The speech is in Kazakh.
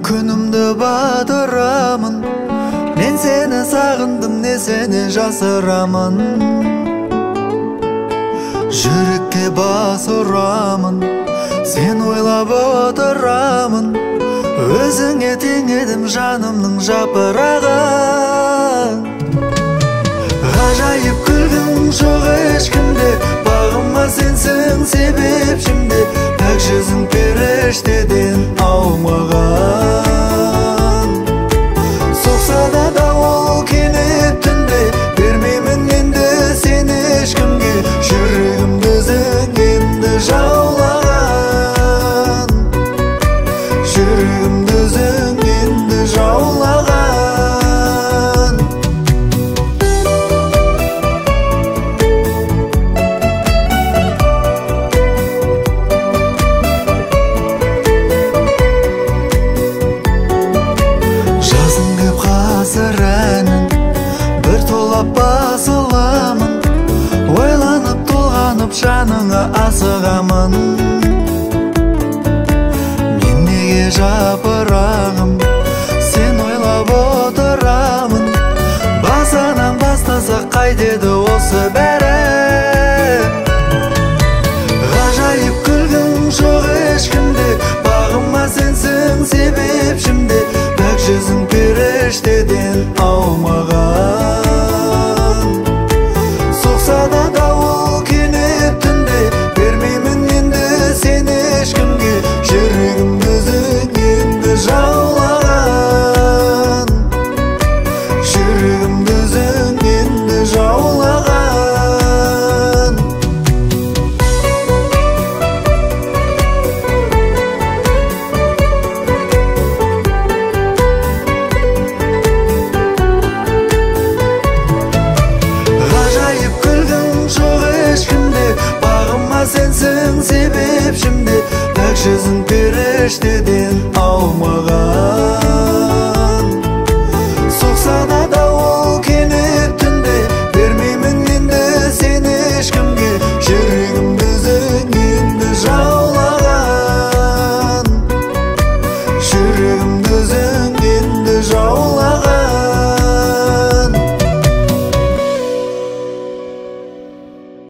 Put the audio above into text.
күнімді батырамын. Мен сені сағындым, не сені жасырамын. Жүрекке бас ұрамын, сен ойлап отырамын. Өзіңе тең едім жанымның жапырағын. Ғажайып күлгің жоқ ешкімде, бағыма сенсің себепшімде. Пәк жүзің періштеден аумаған. Соқса да дауыл кенет түнде, бермеймін енді сен ешкімге. Жүрегімді өзің енді жаулаған. Жүрегімді өзің енді жаулаған. Жазым көп ғасыр әнін бір толап басыламын. Ойланып толғанып жаныңа асығамын. Мен неге жапырағым, сен ойлап отырамын. Басынан бастасақ қайтеді осы бәрі. Ғажайып күлгің жоқ ешкімде, бағыма сенсің себепші.